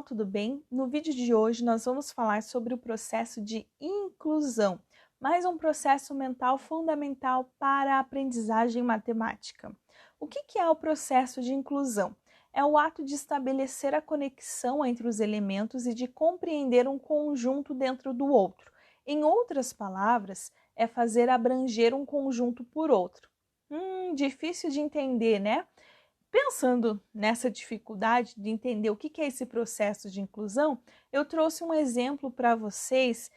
tudo bem? No vídeo de hoje nós vamos falar sobre o processo de inclusão, mais um processo mental fundamental para a aprendizagem matemática. O que é o processo de inclusão? É o ato de estabelecer a conexão entre os elementos e de compreender um conjunto dentro do outro. Em outras palavras, é fazer abranger um conjunto por outro. Difícil de entender, né? Pensando nessa dificuldade de entender o que é esse processo de inclusão, eu trouxe um exemplo para vocês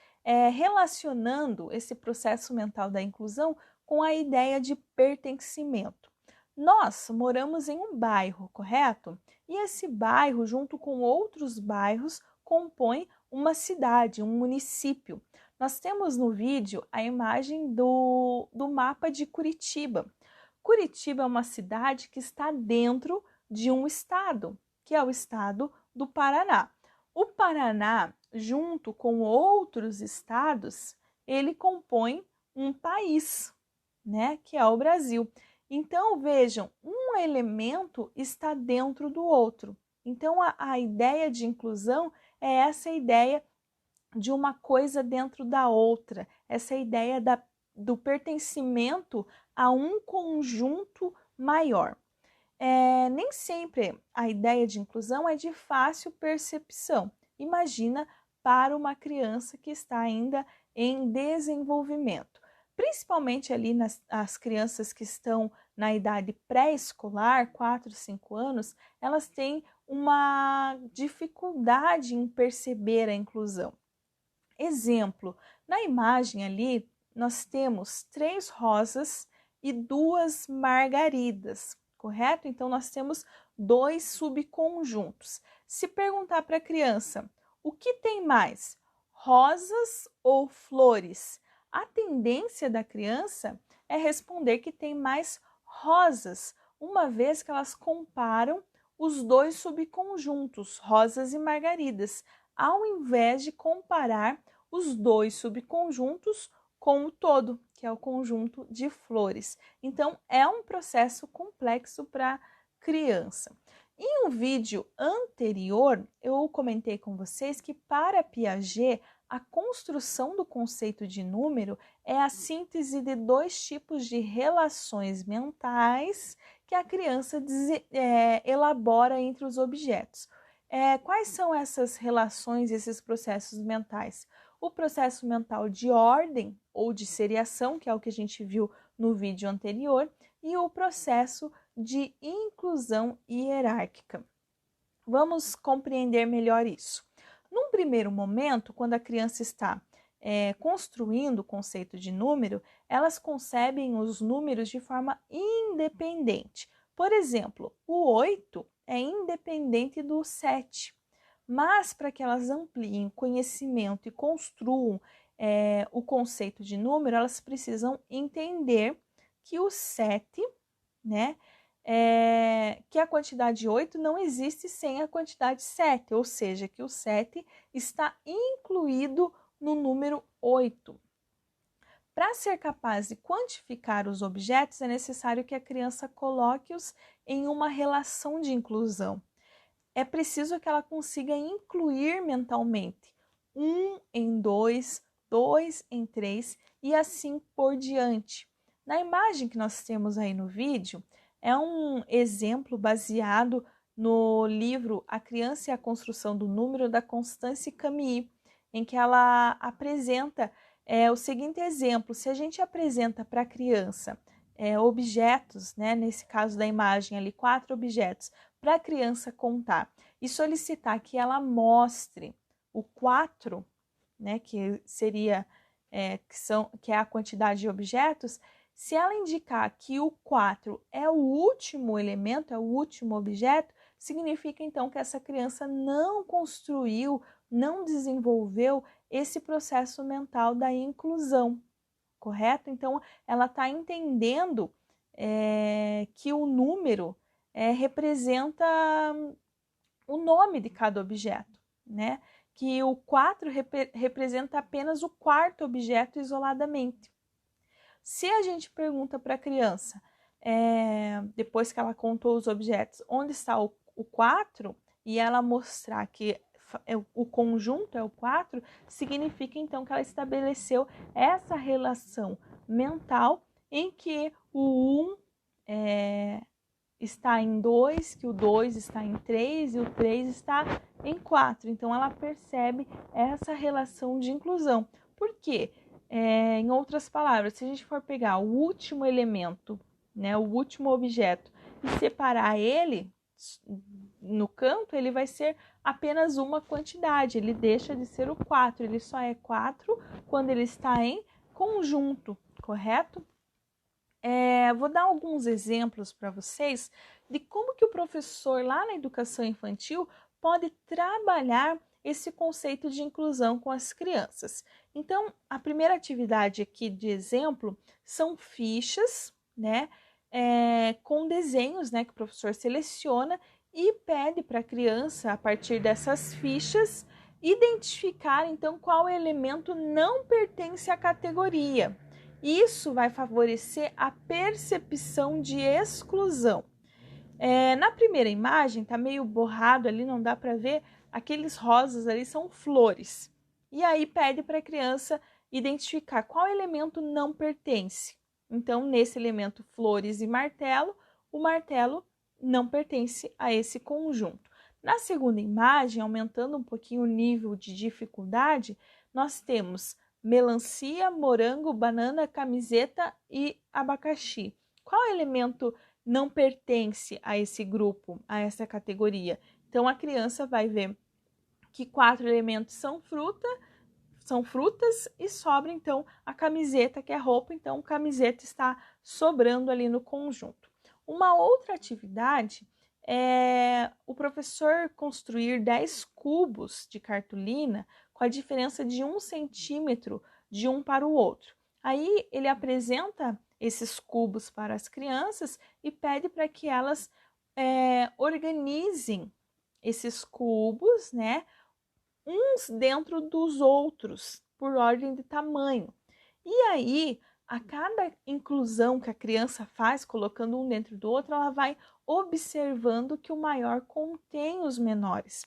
relacionando esse processo mental da inclusão com a ideia de pertencimento. Nós moramos em um bairro, correto? E esse bairro, junto com outros bairros, compõe uma cidade, um município. Nós temos no vídeo a imagem do mapa de Curitiba. Curitiba é uma cidade que está dentro de um estado, que é o estado do Paraná. O Paraná, junto com outros estados, ele compõe um país, né, que é o Brasil. Então, vejam, um elemento está dentro do outro. Então, a ideia de inclusão é essa ideia de uma coisa dentro da outra, essa ideia do pertencimento a um conjunto maior. Nem sempre a ideia de inclusão é de fácil percepção. Imagina para uma criança que está ainda em desenvolvimento. Principalmente ali as crianças que estão na idade pré-escolar, 4, 5 anos, elas têm uma dificuldade em perceber a inclusão. Exemplo, na imagem ali nós temos 3 rosas e 2 margaridas, correto? Então nós temos 2 subconjuntos. Se perguntar para a criança, o que tem mais, rosas ou flores? A tendência da criança é responder que tem mais rosas, uma vez que elas comparam os 2 subconjuntos, rosas e margaridas, ao invés de comparar os 2 subconjuntos com o todo, que é o conjunto de flores. Então, é um processo complexo para criança. Em um vídeo anterior, eu comentei com vocês que para Piaget, a construção do conceito de número é a síntese de 2 tipos de relações mentais que a criança elabora entre os objetos. Quais são essas relações, esses processos mentais? O processo mental de ordem ou de seriação, que é o que a gente viu no vídeo anterior, e o processo de inclusão hierárquica. Vamos compreender melhor isso. Num primeiro momento, quando a criança está construindo o conceito de número, elas concebem os números de forma independente. Por exemplo, o 8 é independente do 7, mas para que elas ampliem o conhecimento e construam o conceito de número, elas precisam entender que o 7, né, que a quantidade 8 não existe sem a quantidade 7, ou seja, que o 7 está incluído no número 8. Para ser capaz de quantificar os objetos, é necessário que a criança coloque-os em uma relação de inclusão. É preciso que ela consiga incluir mentalmente 1 em 2, 2 em 3 e assim por diante. Na imagem que nós temos aí no vídeo, é um exemplo baseado no livro A Criança e a Construção do Número, da Constance Camille, em que ela apresenta o seguinte exemplo: se a gente apresenta para a criança objetos, né, nesse caso da imagem ali, 4 objetos, para a criança contar e solicitar que ela mostre o 4, né, que seria que é a quantidade de objetos, se ela indicar que o 4 é o último elemento, é o último objeto, significa então que essa criança não construiu, não desenvolveu esse processo mental da inclusão, correto? Então, ela está entendendo que o número representa o nome de cada objeto, né? Que o 4 representa apenas o 4º objeto isoladamente. Se a gente pergunta para a criança, depois que ela contou os objetos, onde está o 4, e ela mostrar que o conjunto é o 4, significa então que ela estabeleceu essa relação mental em que o 1 está em 2, que o 2 está em 3 e o 3 está em 4. Então, ela percebe essa relação de inclusão. Por quê? Em outras palavras, se a gente for pegar o último elemento, né, o último objeto, e separar ele no canto, ele vai ser apenas uma quantidade, ele deixa de ser o 4, ele só é 4 quando ele está em conjunto, correto? Vou dar alguns exemplos para vocês de como que o professor lá na educação infantil pode trabalhar esse conceito de inclusão com as crianças. Então, a primeira atividade aqui de exemplo são fichas, né, com desenhos, né, que o professor seleciona e pede para a criança, a partir dessas fichas, identificar então qual elemento não pertence à categoria. Isso vai favorecer a percepção de exclusão. Na primeira imagem, está meio borrado ali, não dá para ver, aqueles rosas ali são flores. E aí pede para a criança identificar qual elemento não pertence. Então, nesse elemento flores e martelo, o martelo não pertence a esse conjunto. Na segunda imagem, aumentando um pouquinho o nível de dificuldade, nós temos melancia, morango, banana, camiseta e abacaxi. Qual elemento não pertence a esse grupo, a essa categoria? Então, a criança vai ver que 4 elementos são frutas e sobra, então, a camiseta, que é roupa. Então, camiseta está sobrando ali no conjunto. Uma outra atividade é o professor construir 10 cubos de cartolina com a diferença de 1 centímetro de um para o outro. Aí ele apresenta esses cubos para as crianças e pede para que elas organizem esses cubos, né, uns dentro dos outros, por ordem de tamanho. E aí, a cada inclusão que a criança faz, colocando um dentro do outro, ela vai observando que o maior contém os menores.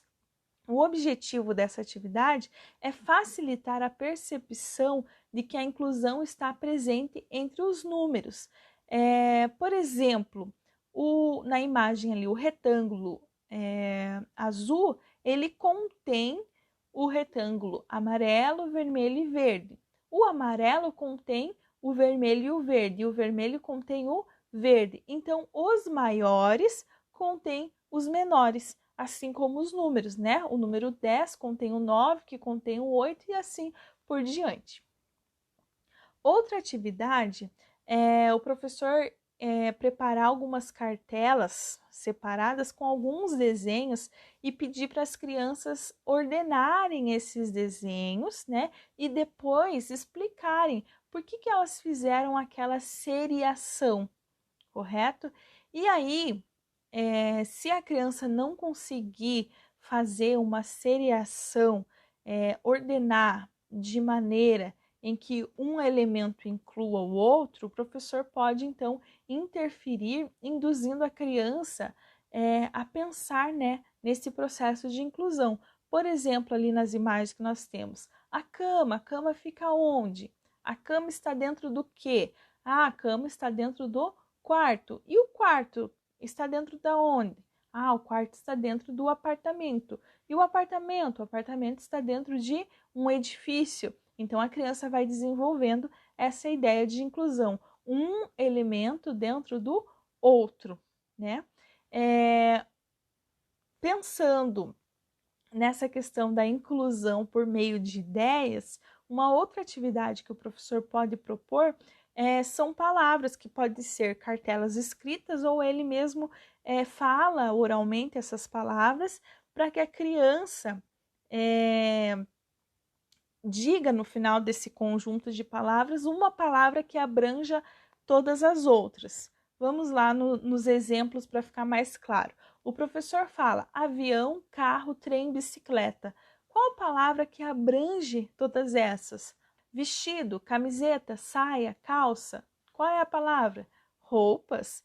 O objetivo dessa atividade é facilitar a percepção de que a inclusão está presente entre os números. Por exemplo, na imagem ali, o retângulo azul, ele contém o retângulo amarelo, vermelho e verde. O amarelo contém o vermelho e o vermelho contém o verde. Então, os maiores contêm os menores, assim como os números, né? O número 10 contém o 9, que contém o 8 e assim por diante. Outra atividade é o professor preparar algumas cartelas separadas com alguns desenhos e pedir para as crianças ordenarem esses desenhos, né? E depois explicarem por que elas fizeram aquela seriação, correto? E aí, se a criança não conseguir fazer uma seriação, ordenar de maneira em que um elemento inclua o outro, o professor pode então interferir, induzindo a criança a pensar, né, nesse processo de inclusão. Por exemplo, ali nas imagens que nós temos, a cama fica onde? A cama está dentro do quê? A cama está dentro do quarto. E o quarto está dentro da onde? O quarto está dentro do apartamento. E o apartamento? O apartamento está dentro de um edifício. Então, a criança vai desenvolvendo essa ideia de inclusão, um elemento dentro do outro, né? Pensando nessa questão da inclusão por meio de ideias, uma outra atividade que o professor pode propor são palavras que podem ser cartelas escritas ou ele mesmo fala oralmente essas palavras para que a criança diga no final desse conjunto de palavras uma palavra que abranja todas as outras. Vamos lá nos exemplos para ficar mais claro. O professor fala avião, carro, trem, bicicleta. Qual palavra que abrange todas essas? Vestido, camiseta, saia, calça. Qual é a palavra? Roupas,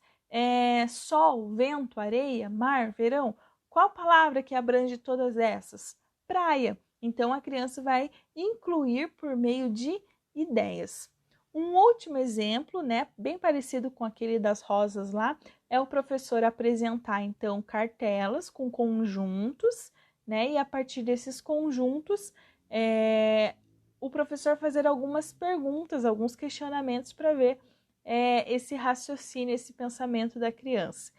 sol, vento, areia, mar, verão. Qual palavra que abrange todas essas? praia. Então, a criança vai incluir por meio de ideias. Um último exemplo, né, bem parecido com aquele das rosas lá, é o professor apresentar, então, cartelas com conjuntos, né, e a partir desses conjuntos, o professor fazer algumas perguntas, alguns questionamentos para ver esse raciocínio, esse pensamento da criança.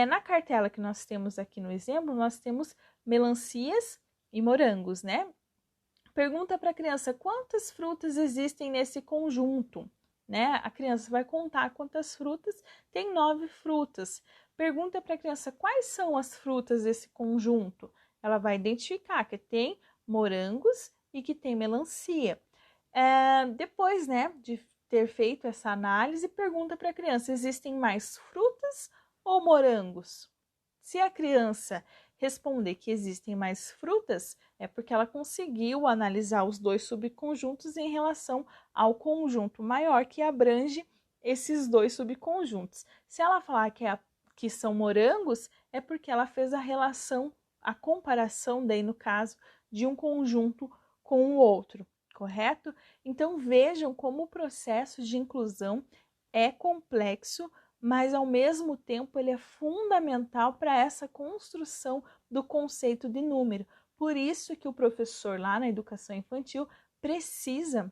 Na cartela que nós temos aqui no exemplo, nós temos melancias e morangos, né? Pergunta para a criança quantas frutas existem nesse conjunto, né? A criança vai contar quantas frutas, tem 9 frutas. Pergunta para a criança quais são as frutas desse conjunto. Ela vai identificar que tem morangos e que tem melancia. Depois, né, de ter feito essa análise, pergunta para a criança, existem mais frutas ou morangos? Se a criança responder que existem mais frutas, é porque ela conseguiu analisar os dois subconjuntos em relação ao conjunto maior que abrange esses dois subconjuntos. Se ela falar que são morangos, é porque ela fez a relação, a comparação daí no caso, de um conjunto com o outro, correto? Então vejam como o processo de inclusão é complexo, mas ao mesmo tempo ele é fundamental para essa construção do conceito de número. Por isso que o professor lá na educação infantil precisa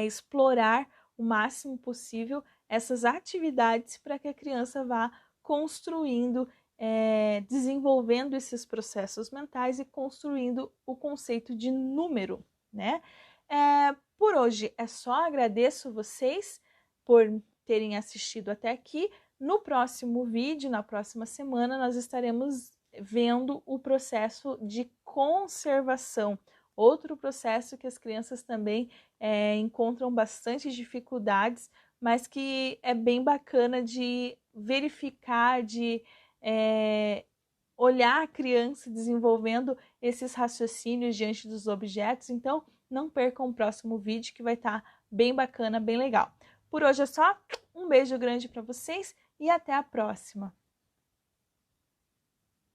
explorar o máximo possível essas atividades para que a criança vá construindo, desenvolvendo esses processos mentais e construindo o conceito de número, né? Por hoje é só, agradeço vocês por terem assistido até aqui. No próximo vídeo, na próxima semana, nós estaremos vendo o processo de conservação, outro processo que as crianças também encontram bastante dificuldades, mas que é bem bacana de verificar, de olhar a criança desenvolvendo esses raciocínios diante dos objetos. Então, não percam o próximo vídeo que vai estar bem bacana, bem legal. Por hoje é só, um beijo grande para vocês e até a próxima!